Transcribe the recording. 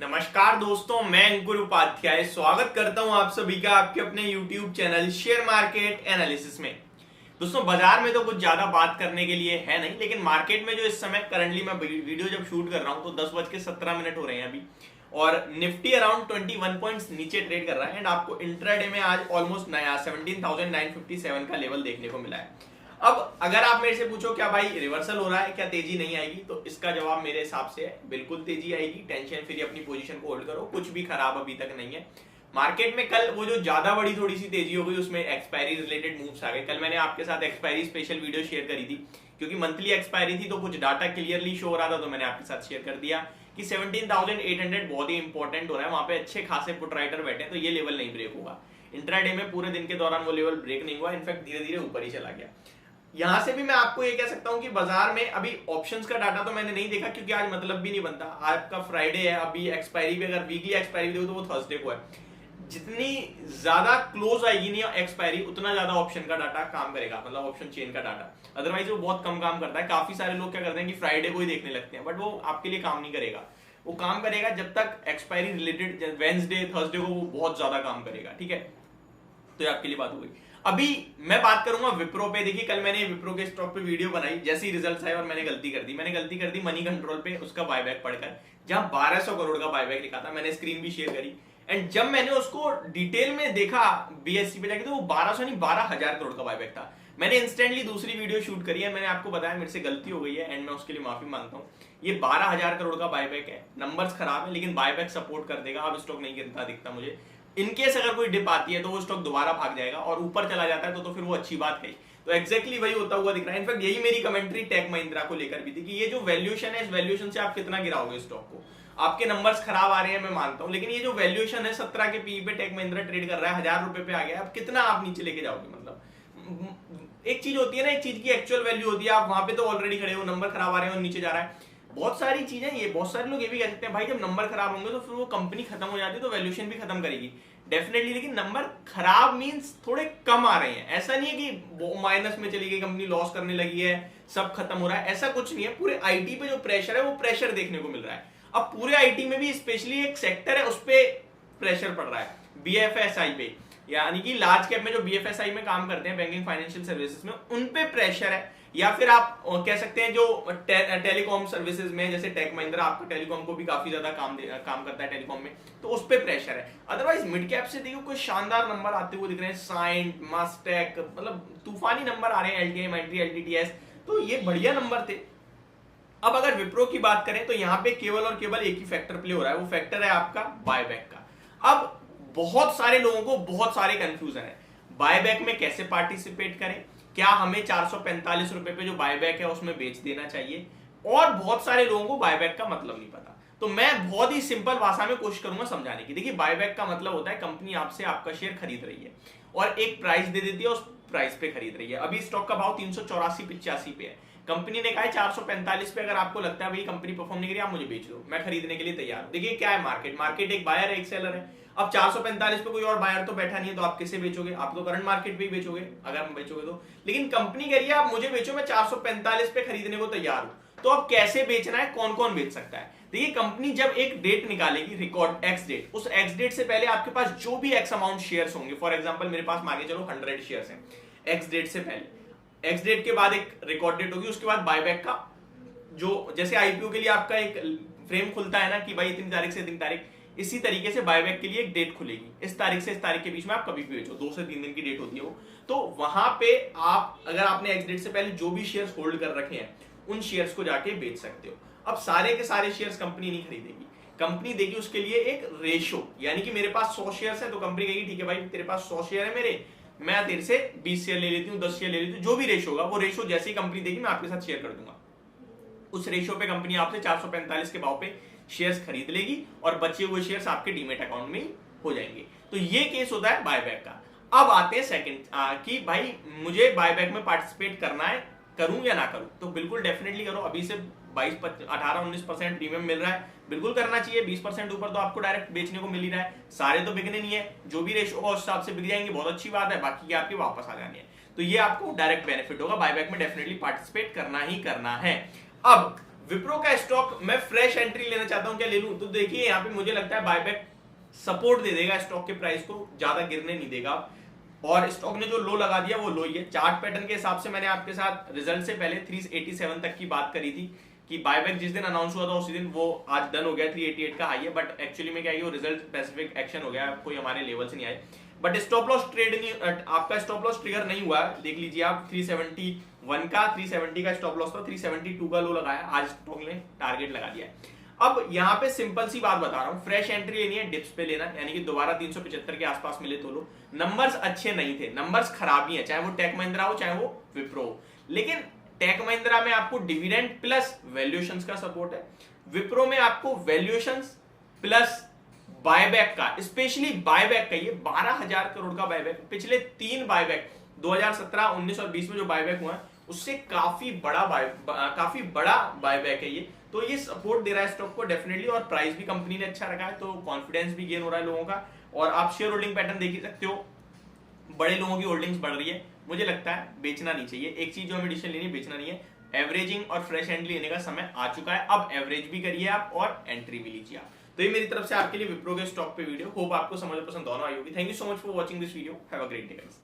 नमस्कार दोस्तों, मैं अंकुर उपाध्याय स्वागत करता हूं आप सभी का आपके अपने YouTube channel share market analysis में। दोस्तों, बाजार में तो कुछ ज्यादा बात करने के लिए है नहीं, लेकिन मार्केट में जो इस समय करंटली मैं वीडियो जब शूट कर रहा हूं तो 10:17 हो रहे हैं अभी, और निफ्टी अराउंड 21 पॉइंट्स नीचे ट्रेड कर रहा है। एंड आपको इंट्राडे में आज ऑलमोस्ट नया 17,957 का लेवल देखने को मिला है। अब अगर आप मेरे से पूछो क्या भाई रिवर्सल हो रहा है, क्या तेजी नहीं आएगी, तो इसका जवाब मेरे हिसाब से है बिल्कुल तेजी आएगी। टेंशन फ्री अपनी पोजीशन को होल्ड करो, कुछ भी खराब अभी तक नहीं है मार्केट में। कल वो जो ज्यादा बड़ी थोड़ी सी तेजी हो गई, उसमें एक्सपायरी रिलेटेड मूव्स आ गए। कल मैंने आपके साथ एक्सपायरी स्पेशल वीडियो शेयर करी थी, क्योंकि मंथली एक्सपायरी थी तो कुछ डाटा क्लियरली शो हो रहा था, तो मैंने आपके साथ शेयर कर दिया कि 17,800 बहुत ही इंपॉर्टेंट हो रहा है। वहां पे अच्छे खासे पुट राइटर बैठे, तो ये लेवल नहीं ब्रेक होगा। इंट्राडे में पूरे दिन के दौरान वो लेवल ब्रेक नहीं हुआ, इनफैक्ट धीरे धीरे ऊपर ही चला गया। यहां से भी मैं आपको ये कह सकता हूं कि बाजार में अभी ऑप्शंस का डाटा तो मैंने नहीं देखा, क्योंकि आज मतलब भी नहीं बनता। आज का फ्राइडे है, अभी एक्सपायरी भी अगर वीकली एक्सपायरी देखो तो वो थर्सडे को है। जितनी ज्यादा क्लोज आएगी नहीं एक्सपायरी, उतना ज्यादा ऑप्शन का डाटा काम करेगा, मतलब ऑप्शन चेन का डाटा। अदरवाइज वो बहुत कम काम करता है। काफी सारे लोग क्या करते हैं कि फ्राइडे को ही देखने लगते हैं, बट वो आपके लिए काम नहीं करेगा। वो काम करेगा जब तक एक्सपायरी रिलेटेड वेंसडे थर्सडे को वो बहुत ज्यादा काम करेगा, ठीक है। तो ये आपके लिए बात हो गई। अभी मैं बात करूंगा विप्रो पे। देखिए, कल मैंने विप्रो के स्टॉक पे वीडियो बनाई, जैसे ही रिजल्ट्स आए, और मैंने गलती कर दी मनी कंट्रोल पे उसका बायबैक पढ़कर, जहां 1200 करोड़ का बायबैक लिखा था। मैंने स्क्रीन भी शेयर करी, एंड जब मैंने उसको डिटेल में देखा बीएससी पे जाके, तो वो 1200 नहीं 12,000 करोड़ का बायबैक था। मैंने इंस्टेंटली दूसरी वीडियो शूट करी है, मैंने आपको बताया मेरे से गलती हो गई है, एंड मैं उसके लिए माफी मांगता हूँ। ये 12,000 करोड़ का बायबैक है। नंबर्स खराब है, लेकिन बायबैक सपोर्ट कर देगा। अब स्टॉक नहीं गिरता दिखता मुझे। इनकेस अगर कोई डिप आती है तो वो स्टॉक दोबारा भाग जाएगा, और ऊपर चला जाता है तो फिर वो अच्छी बात है। तो एक्जैक्टली वही होता हुआ दिख रहा है। इनफैक्ट यही मेरी कमेंट्री टेक महिंद्रा को लेकर भी थी कि ये जो वैल्यूएशन है, इस वैल्यूएशन से आप कितना गिराओगे स्टॉक को। आपके नंबर्स खराब आ रहे हैं, मैं मानता हूं, लेकिन ये जो वैल्यूएशन है 17 के पी पे टेक महिंद्रा ट्रेड कर रहा है, 1000 रुपए पे आ गया। अब कितना आप नीचे लेके जाओगे? मतलब एक चीज होती है ना, एक चीज की एक्चुअल वैल्यू होती है। आप वहां पे तो ऑलरेडी खड़े हो, नंबर खराब आ रहे हैं और नीचे जा रहा है। बहुत सारी चीजें, ये बहुत सारे लोग ये भी कह सकते हैं भाई जब नंबर खराब होंगे तो फिर वो कंपनी खत्म हो जाती है, तो वैल्यूएशन भी खत्म करेगी डेफिनेटली। लेकिन नंबर खराब मींस थोड़े कम आ रहे हैं, ऐसा नहीं है कि माइनस में चली गई कंपनी, लॉस करने लगी है, सब खत्म हो रहा है, ऐसा कुछ नहीं है। पूरे आईटी पे जो प्रेशर है वो प्रेशर देखने को मिल रहा है। अब पूरे आईटी में भी स्पेशली एक सेक्टर है, उस पर प्रेशर पड़ रहा है, बीएफएसआई पे, यानी कि लार्ज कैप में जो बीएफएसआई में काम करते हैं, बैंकिंग फाइनेंशियल सर्विसेज में, उन पे प्रेशर है। या फिर आप कह सकते हैं जो टेलीकॉम सर्विसेज में, जैसे टेक महिंद्रा आपको टेलीकॉम को भी काफी ज्यादा काम करता है टेलीकॉम में, तो उस पे प्रेशर है। अदरवाइज मिड कैप से देखो कोई शानदार नंबर आते हुए दिख रहे हैं, साइंट, मास्टेक, मतलब तूफानी नंबर आ रहे हैं, एलटीआई, माइट्री, एलटीटीएस, तो ये बढ़िया नंबर थे। अब अगर विप्रो की बात करें तो यहाँ पे केवल और केवल एक ही फैक्टर प्ले हो रहा है, वो फैक्टर है आपका बायबैक का। अब बहुत सारे लोगों को बहुत सारे कंफ्यूजन है, बायबैक में कैसे पार्टिसिपेट करें, क्या हमें 445 रुपए पे जो बायबैक है उसमें बेच देना चाहिए, और बहुत सारे लोगों को बायबैक का मतलब नहीं पता। तो मैं बहुत ही सिंपल भाषा में कोशिश करूंगा समझाने की। देखिए, बायबैक का मतलब होता है कंपनी आपसे आपका शेयर खरीद रही है और एक प्राइस दे देती है, उस प्राइस पे खरीद रही है। अभी स्टॉक का भाव 384-85 पे है, कंपनी ने कहा है 445 पे अगर आपको लगता है भाई कंपनी परफॉर्म नहीं करी, आप मुझे बेच दो, मैं खरीदने के लिए तैयार हूं। देखिए क्या है मार्केट एक बायर है, एक सेलर है। अब 445 पे कोई और बायर तो बैठा नहीं है, तो आप किसे बेचोगे? आप तो करंट मार्केट पे ही बेचोगे अगर बेचोगे तो। लेकिन कंपनी कह रही है आप मुझे बेचो, मैं 445 पे खरीदने को तैयार हूं। तो अब कैसे बेचना है, कौन कौन बेच सकता है? देखिए, कंपनी जब एक डेट निकालेगी, रिकॉर्ड एक्स डेट, उस एक्स डेट से पहले आपके पास जो भी एक्स अमाउंट शेयर्स होंगे, फॉर एग्जांपल मेरे पास मान के चलो 100 शेयर्स हैं, एक्स डेट से पहले, एक्स डेट के बाद एक रिकॉर्ड डेट होगी, उसके बाद बायबैक का जो, जैसे आईपीओ के लिए आपका एक फ्रेम खुलता है ना कि भाई इतनी तारीख से इतनी तारीख, इसी तरीके से बायबैक के लिए एक डेट खुलेगी, इस तारीख से इस तारीख के बीच में आप कभी भी बेचो, 2 से 3 दिन की डेट होती है वो। तो वहां पे आप अगर आपने एक्स डेट से पहले जो भी शेयर्स होल्ड कर रखे हैं, उन शेयर्स को जाके बेच सकते हो। अब सारे के सारे शेयर्स कंपनी नहीं खरीदेगी, कंपनी देगी उसके लिए एक रेशो, यानी कि मेरे पास 100 शेयर्स है तो कंपनी कहेगी ठीक है भाई तेरे पास 100 शेयर है मेरे, मैं तेरे से 20 शेयर ले लेती हूँ, 10 शेयर ले लेती हूँ, जो भी रेशो होगा वो रेशो जैसे ही कंपनी देगी मैं आपके साथ शेयर कर दूंगा। उस रेशो पे कंपनी आपसे 445 के भाव पे शेयर्स खरीद लेगी और बचे हुए शेयर्स आपके डीमेट अकाउंट में ही हो जाएंगे। तो ये केस होता है बायबैक का। अब आते हैं सेकंड कि भाई मुझे बायबैक में पार्टिसिपेट करना है, करूं या ना करूं? तो बिल्कुल डेफिनेटली करो। अभी से 18-19% प्रीमियम मिल रहा है, बिल्कुल करना चाहिए। 20% ऊपर तो आपको डायरेक्ट बेचने को मिल ही रहा है। सारे तो बिकने नहीं है, जो भी रेशो होगा उस हिसाब से बिक जाएंगे, बहुत अच्छी बात है, बाकी के आपके वापस आ जाने हैं। तो ये आपको डायरेक्ट बेनिफिट होगा, बायबैक में डेफिनेटली पार्टिसिपेट करना ही करना है। अब विप्रो का स्टॉक मैं फ्रेश एंट्री लेना चाहता हूं, क्या ले लूं? तो देखिए यहाँ पे मुझे लगता है बायबैक सपोर्ट दे देगा, स्टॉक के प्राइस को ज्यादा गिरने नहीं देगा, और स्टॉक ने जो लो लगा दिया वो लो ही है। चार्ट पैटर्न के हिसाब से मैंने आपके साथ रिजल्ट से पहले 387 तक की बात करी थी कि बायबैक जिस दिन अनाउंस हुआ था उसी दिन वो आज डन हो गया, 388 का हाई है, बट एक्चुअली में क्या है वो रिजल्ट स्पेसिफिक एक्शन हो गया, कोई हमारे लेवल से नहीं आए। बट स्टॉप लॉस ट्रेड नहीं, आपका स्टॉप लॉस ट्रिगर नहीं हुआ, देख लीजिए आप 371 का 370 का स्टॉप लॉस था, 372 का लो लगाया, आज स्टॉक ने टारगेट लगा दिया है। अब यहाँ पे सिंपल सी बात बता रहा हूँ, फ्रेश एंट्री लेनी है, डिप्स पे लेना, यानी कि दोबारा 375 के आसपास मिले तो लो। नंबर्स अच्छे नहीं थे, नंबर्स खराब ही है, चाहे वो टेक महिंद्रा हो चाहे वो विप्रो हो, लेकिन टेक महिंद्रा में आपको डिविडेंड प्लस वैल्यूएशंस का सपोर्ट है, विप्रो में आपको वैल्यूएशंस प्लस बायबैक का, स्पेशली बायबैक का, ये 12,000 करोड़ का बायबैक, पिछले 3 बायबैक 2017, 19 और 20 में जो बायबैक हुआ है उससे काफी बड़ा बायबैक है ये, तो ये सपोर्ट दे रहा है स्टॉक को डेफिनेटली, और प्राइस भी कंपनी ने अच्छा रखा है, तो कॉन्फिडेंस भी गेन हो रहा है लोगों का। और आप शेयर होल्डिंग पैटर्न देख ही सकते हो, बड़े लोगों की होल्डिंग्स बढ़ रही है, मुझे लगता है बेचना नहीं चाहिए। एक चीज जो हमें डिसीजन लेनी है, बेचना नहीं है, एवरेजिंग और फ्रेश एंट्री लेने का समय आ चुका है, अब एवरेज भी करिए आप और एंट्री भी लीजिए आप। तो ये मेरी तरफ से आपके लिए विप्रो के स्टॉक पे वीडियो, होप आपको समझ पसंद दोनों आई होगी। Thank you so much for watching this video, have a great day guys.